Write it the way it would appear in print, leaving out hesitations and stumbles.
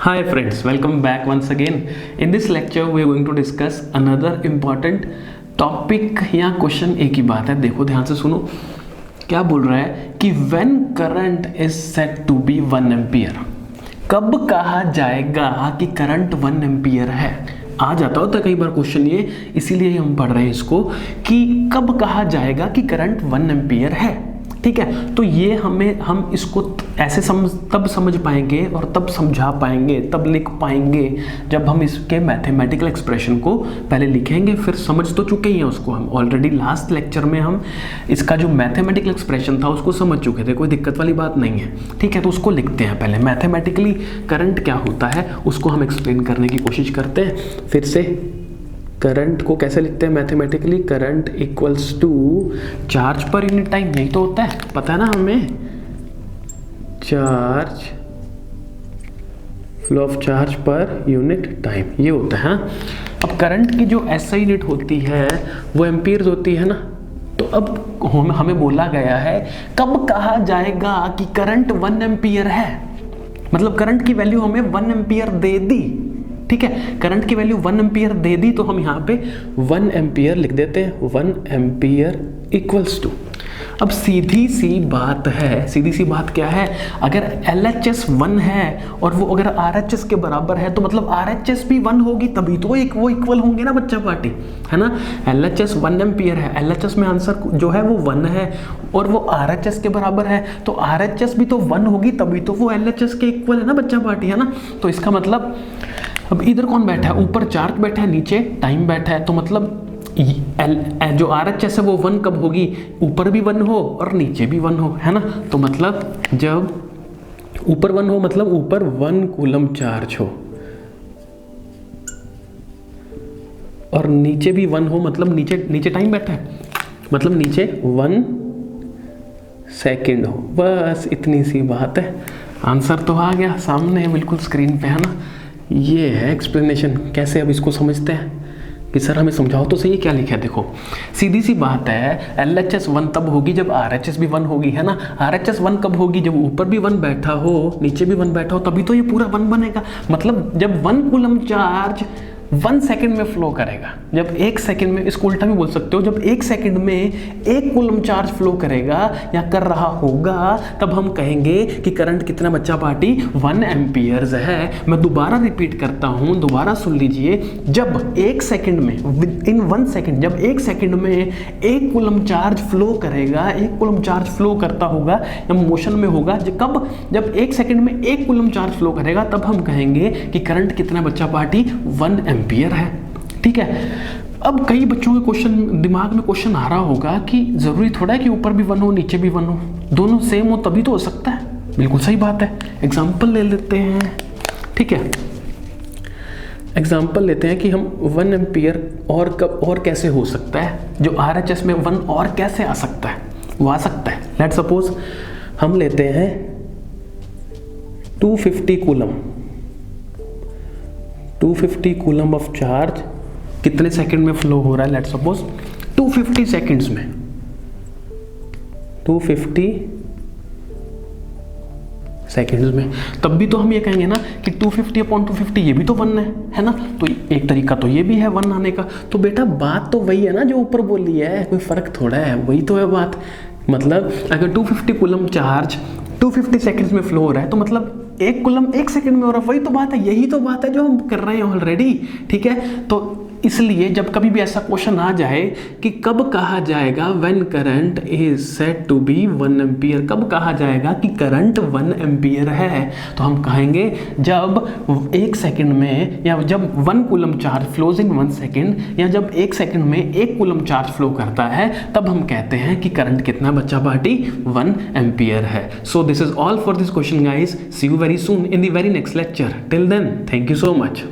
Hi friends, welcome back once again. In this lecture we are going to discuss another important topic या question. एक ही बात है, देखो ध्यान से सुनो। क्या बोल रहा है कि when current is said to be 1 ampere, कब कहा जाएगा कि करंट 1 एम्पियर है। आ जाता होता है कई बार क्वेश्चन ये, इसीलिए हम पढ़ रहे हैं इसको कि कब कहा जाएगा कि करंट 1 एम्पियर है। ठीक है, तो ये हम इसको ऐसे तब समझ पाएंगे और तब समझा पाएंगे, तब लिख पाएंगे जब हम इसके मैथमेटिकल एक्सप्रेशन को पहले लिखेंगे। फिर समझ तो चुके ही हैं उसको, हम ऑलरेडी लास्ट लेक्चर में हम इसका जो मैथमेटिकल एक्सप्रेशन था उसको समझ चुके थे, कोई दिक्कत वाली बात नहीं है। ठीक है, तो उसको लिखते हैं पहले। मैथमेटिकली करंट क्या होता है उसको हम एक्सप्लेन करने की कोशिश करते हैं। फिर से करंट को कैसे लिखते हैं mathematically? Current equals to charge per unit time, यही तो होता है, पता है ना हमें। Charge, flow of charge per unit time, ये होता है। अब करंट की जो ऐसा यूनिट होती है वो एम्पियर्स होती है ना। तो अब हमें बोला गया है कब कहा जाएगा कि करंट 1 एम्पियर है, मतलब करंट की वैल्यू हमें 1 एम्पियर दे दी। ठीक है, करंट की वैल्यू 1 एम्पियर दे दी तो हम यहाँ पे 1 एम्पियर लिख देते हैं। 1 एम्पियर इक्वल्स टू, अब सीधी सी बात है, सीधी सी बात क्या है, अगर LHS 1 है और वो अगर RHS के बराबर है तो मतलब RHS भी 1 होगी, तभी तो वो इक्वल होंगे ना बच्चा पार्टी, है ना। LHS 1 एम्पियर है, LHS में आंसर जो है वो 1 है और वो RHS के बराबर है, तो RHS भी तो 1 होगी, तभी तो वो LHS के इक्वल है ना बच्चा पार्टी, है ना। तो इसका मतलब अब इधर कौन बैठा है, ऊपर चार्ज बैठा है, नीचे टाइम बैठा है, तो मतलब जो RHS है वो 1 कब होगी, ऊपर भी 1 हो और नीचे भी 1 हो, है ना। तो मतलब जब ऊपर 1 हो मतलब ऊपर 1 कूलम चार्ज हो और नीचे भी 1 हो मतलब नीचे टाइम बैठा है, मतलब नीचे 1 सेकेंड हो। बस इतनी सी बात है, आंसर तो आ गया सामने बिल्कुल स्क्रीन पे, है ना। ये है एक्सप्लेनेशन। कैसे अब इसको समझते हैं कि सर हमें समझाओ तो सही क्या लिखा है। देखो सीधी सी बात है, LHS 1 तब होगी जब RHS भी 1 होगी, है ना। RHS 1 कब होगी, जब ऊपर भी 1 बैठा हो नीचे भी 1 बैठा हो, तभी तो ये पूरा 1 बनेगा। मतलब जब 1 कूलम चार्ज 1 सेकेंड में फ्लो करेगा, जब 1 सेकेंड में, इसको उल्टा भी बोल सकते हो, जब 1 सेकेंड में 1 कूलम चार्ज फ्लो करेगा या कर रहा होगा, तब हम कहेंगे कि करंट कितना बच्चा पार्टी 1 एम्पियर्स है। मैं दोबारा रिपीट करता हूं, दोबारा सुन लीजिए। जब 1 सेकेंड में, इन 1 सेकेंड, जब 1 सेकेंड में 1 कूलम चार्ज फ्लो करेगा, 1 कूलम चार्ज फ्लो करता होगा या मोशन में होगा, कब, जब 1 सेकेंड में 1 कूलम चार्ज फ्लो करेगा, तब हम कहेंगे कि करंट कितना बच्चा पार्टी 1 एम्पियर है। ठीक है, अब कई बच्चों के क्वेश्चन दिमाग में क्वेश्चन आ रहा होगा कि जरूरी थोड़ा है कि ऊपर भी 1 हो नीचे भी 1 हो, दोनों सेम हो तभी तो हो सकता है। बिल्कुल सही बात है। एग्जांपल ले लेते हैं। ठीक है, एग्जांपल लेते हैं कि हम 1 एम्पियर और कब और कैसे हो सकता है, जो RHS में 1 और कैसे आ सकता है, वो आ सकता है। लेट सपोज हम लेते हैं 250 कूलम, 250 कूलम ऑफ चार्ज कितने सेकंड में फ्लो हो रहा है, लेट सपोज 250 सेकंड्स में, 250 सेकंड्स में। तब भी तो हम ये कहेंगे ना कि 250 अपॉन 250 ये भी तो 1 है ना। तो एक तरीका तो ये भी है 1 आने का। तो बेटा बात तो वही है ना जो ऊपर बोली है, कोई फर्क थोड़ा है, वही तो है बात। मतलब अगर 250 कूलम चार्ज 250 सेकंड्स में फ्लो हो रहा है तो मतलब 1 कूलम 1 सेकंड में हो रहा है, वही तो बात है, यही तो बात है जो हम कर रहे हैं ऑलरेडी। ठीक है, तो इसलिए जब कभी भी ऐसा क्वेश्चन आ जाए कि कब कहा जाएगा when current is said to be 1 ampere, कब कहा जाएगा कि करंट 1 एम्पियर है, तो हम कहेंगे जब 1 सेकंड में, या जब 1 coulomb charge flows in 1 second, या जब 1 सेकंड में 1 कूलम चार्ज फ्लो करता है, तब हम कहते हैं कि करंट कितना बच्चा पार्टी 1 एम्पियर है। So this is all for this question guys. See you very soon in the very next lecture. Till then, thank you so much.